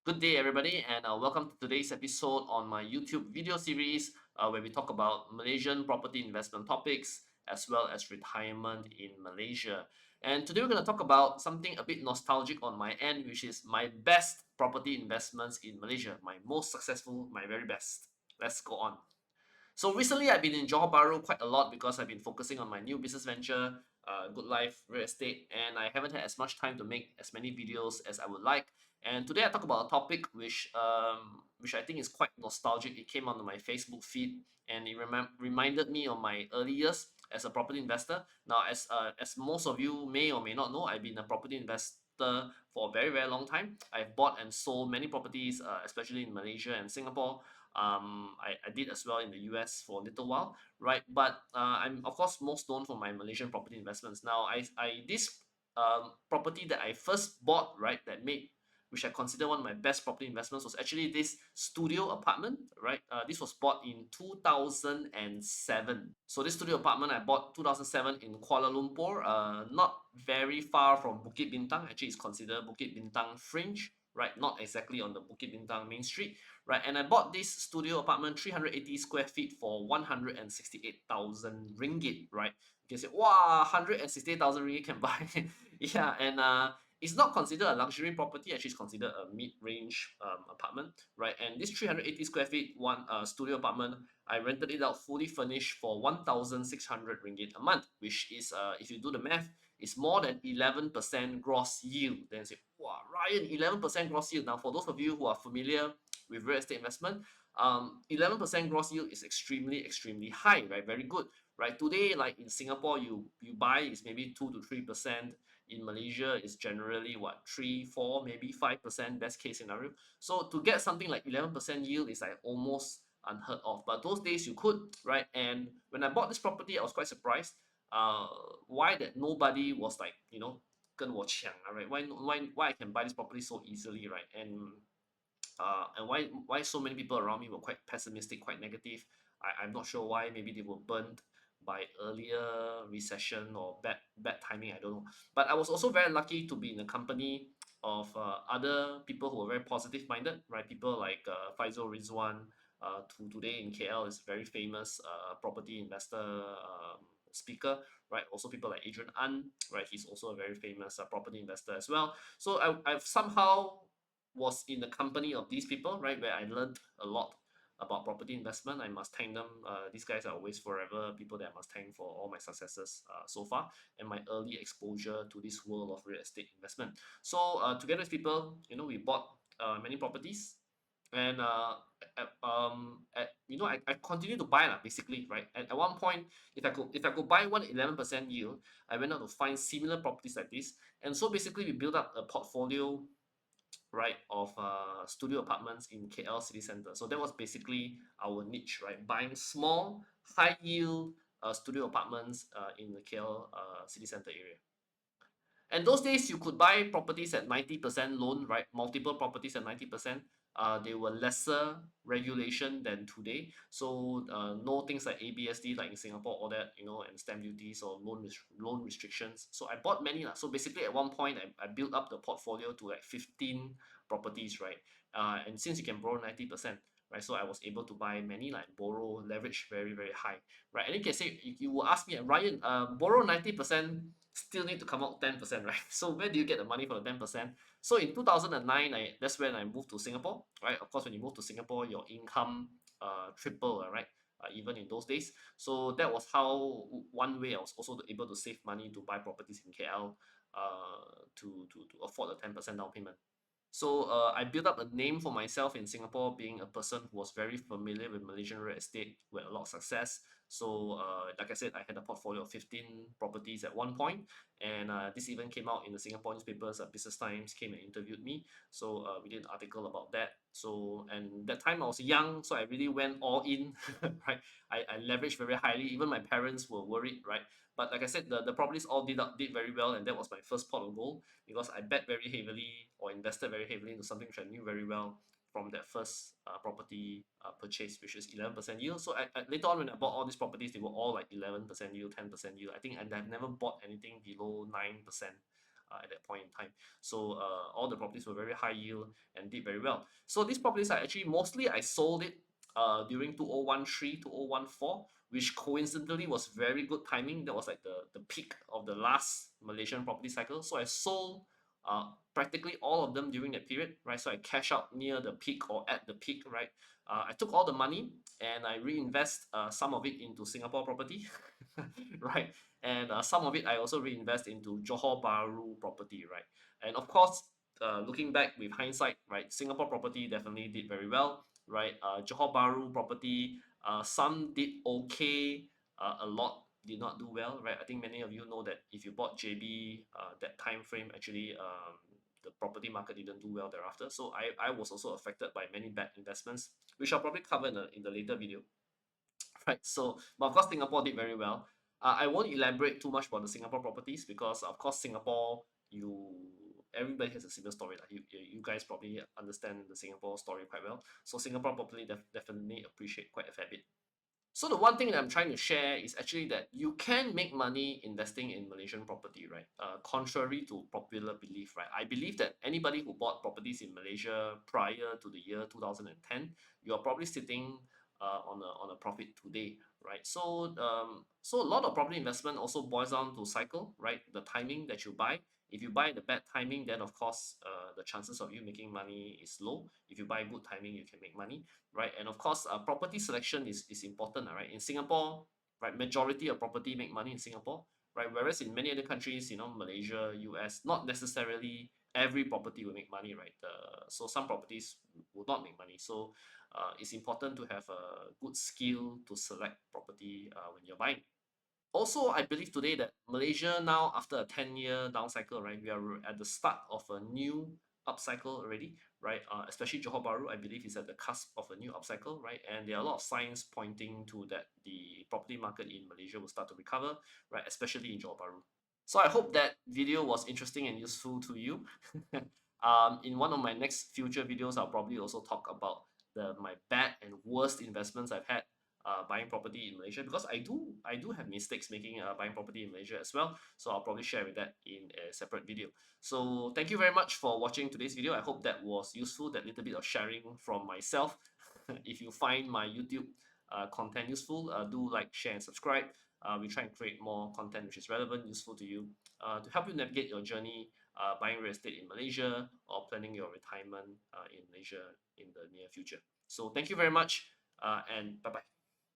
Good day, everybody, and welcome to today's episode on my YouTube video series where we talk about Malaysian property investment topics as well as retirement in Malaysia. And today we're going to talk about something a bit nostalgic on my end, which is my best property investments in Malaysia, my most successful, my very best. Let's go on. So recently, I've been in Johor Bahru quite a lot because I've been focusing on my new business venture, Good Life Real Estate, and I haven't had as much time to make as many videos as I would like. And today, I talk about a topic which I think is quite nostalgic. It came onto my Facebook feed, and it reminded me of my early years as a property investor. Now, as most of you may or may not know, I've been a property investor for a very very long time. I've bought and sold many properties, especially in Malaysia and Singapore. I did as well in the US for a little while, right? But I'm of course most known for my Malaysian property investments. Now, I this property that I first bought, right, that made which I consider one of my best property investments was actually this studio apartment, right? This was bought in 2007. So this studio apartment I bought 2007 in Kuala Lumpur, not very far from Bukit Bintang. Actually, it's considered Bukit Bintang Fringe, right? Not exactly on the Bukit Bintang main street, right? And I bought this studio apartment, 380 square feet for 168,000 ringgit, right? You can say, wow, 168,000 ringgit can buy. Yeah, and it's not considered a luxury property. Actually, it's considered a mid-range apartment, right? And this 380 square feet one studio apartment, I rented it out fully furnished for 1,600 ringgit a month, which is, if you do the math, is more than 11% gross yield. Then say, wow, Ryan, 11% gross yield. Now, for those of you who are familiar with real estate investment, 11% gross yield is extremely high, right? Very good, right? Today, like in Singapore, you buy is maybe 2 to 3%. In Malaysia, it's generally what, 3, 4, maybe 5% best case scenario. So to get something like 11% yield is like almost unheard of. But those days you could, right? And when I bought this property, I was quite surprised. Uh, why that nobody was like, 跟我抢, right? Why I can buy this property so easily, right? And why so many people around me were quite pessimistic, quite negative. I'm not sure why. Maybe they were burnt by earlier recession or bad timing. I don't know. But I was also very lucky to be in a company of other people who were very positive minded, right? People like Faisal Rizwan, who today in KL is very famous property investor. Speaker, right? Also people like Adrian An, right? He's also a very famous property investor as well. So I've somehow was in the company of these people, right, where I learned a lot about property investment. I must thank them. These guys are always forever people that I must thank for all my successes so far and my early exposure to this world of real estate investment. So together with people, we bought many properties. And I continue to buy lah, basically, right? At one point, if I could buy one 11% yield, I went out to find similar properties like this, and so basically we built up a portfolio, right, of studio apartments in KL city center. So that was basically our niche, right? Buying small, high yield studio apartments in the KL city center area. And those days, you could buy properties at 90% loan, right? Multiple properties at 90%. They were lesser regulation than today. So no things like ABSD, like in Singapore, all that, and stamp duties or loan restrictions. So I bought many. So basically, at one point, I built up the portfolio to like 15 properties, right? And since you can borrow 90%, right? So I was able to buy many, like borrow leverage very, very high, right? And you can say, you will ask me, Ryan, borrow 90%, still need to come out 10%, right? So where do you get the money for the 10%? So in 2009, that's when I moved to Singapore, right? Of course, when you move to Singapore, your income triple, right? Even in those days. So that was how one way I was also able to save money to buy properties in KL, to afford a 10% down payment. So I built up a name for myself in Singapore, being a person who was very familiar with Malaysian real estate with a lot of success. So like I said, I had a portfolio of 15 properties at one point, and this even came out in the Singapore newspapers. Business Times came and interviewed me. So we did an article about that. So, and that time I was young, so I really went all in, right? I leveraged very highly. Even my parents were worried, right? But like I said, the properties all did very well, and that was my first pot of gold because I bet very heavily or invested very heavily into something which I knew very well from that first property purchase, which is 11% yield. So later on, when I bought all these properties, they were all like 11% yield, 10% yield. I think, and I've never bought anything below 9% at that point in time. So all the properties were very high yield and did very well. So these properties I actually mostly I sold it during 2013, 2014, which coincidentally was very good timing. That was like the peak of the last Malaysian property cycle. So I sold practically all of them during that period, right? So I cash out near the peak or at the peak, right? I took all the money and I reinvest some of it into Singapore property, right? And some of it I also reinvest into Johor Bahru property, right? And of course, looking back with hindsight, right, Singapore property definitely did very well, right? Johor Bahru property, some did okay, a lot did not do well, right? I think many of you know that if you bought JB, that time frame actually, the property market didn't do well thereafter. So I was also affected by many bad investments, which I'll probably cover in the later video. Right. So, but of course, Singapore did very well. I won't elaborate too much about the Singapore properties because, of course, Singapore, you everybody has a similar story. Like you guys probably understand the Singapore story quite well. So Singapore property definitely appreciate quite a fair bit. So the one thing that I'm trying to share is actually that you can make money investing in Malaysian property, right? Contrary to popular belief, right? I believe that anybody who bought properties in Malaysia prior to the year 2010, you're probably sitting on a profit today, right? So a lot of property investment also boils down to cycle, right? The timing that you buy. If you buy the bad timing, then of course the chances of you making money is low. If you buy good timing, you can make money, right? And of course, property selection is important, right? In Singapore, right, majority of property make money in Singapore, right? Whereas in many other countries, Malaysia, US, not necessarily every property will make money, right? So some properties will not make money. So it's important to have a good skill to select property when you're buying. Also, I believe today that Malaysia now, after a 10-year down cycle, right, we are at the start of a new upcycle already, right? Especially Johor Bahru, I believe, is at the cusp of a new upcycle, right? And there are a lot of signs pointing to that the property market in Malaysia will start to recover, right? Especially in Johor Bahru. So I hope that video was interesting and useful to you. In one of my next future videos, I'll probably also talk about my bad and worst investments I've had buying property in Malaysia, because I do have mistakes making buying property in Malaysia as well. So I'll probably share with that in a separate video. So thank you very much for watching today's video. I hope that was useful, that little bit of sharing from myself. If you find my YouTube content useful, do like, share, and subscribe. We try and create more content which is relevant, useful to you, to help you navigate your journey buying real estate in Malaysia or planning your retirement in Malaysia in the near future. So thank you very much, and bye bye.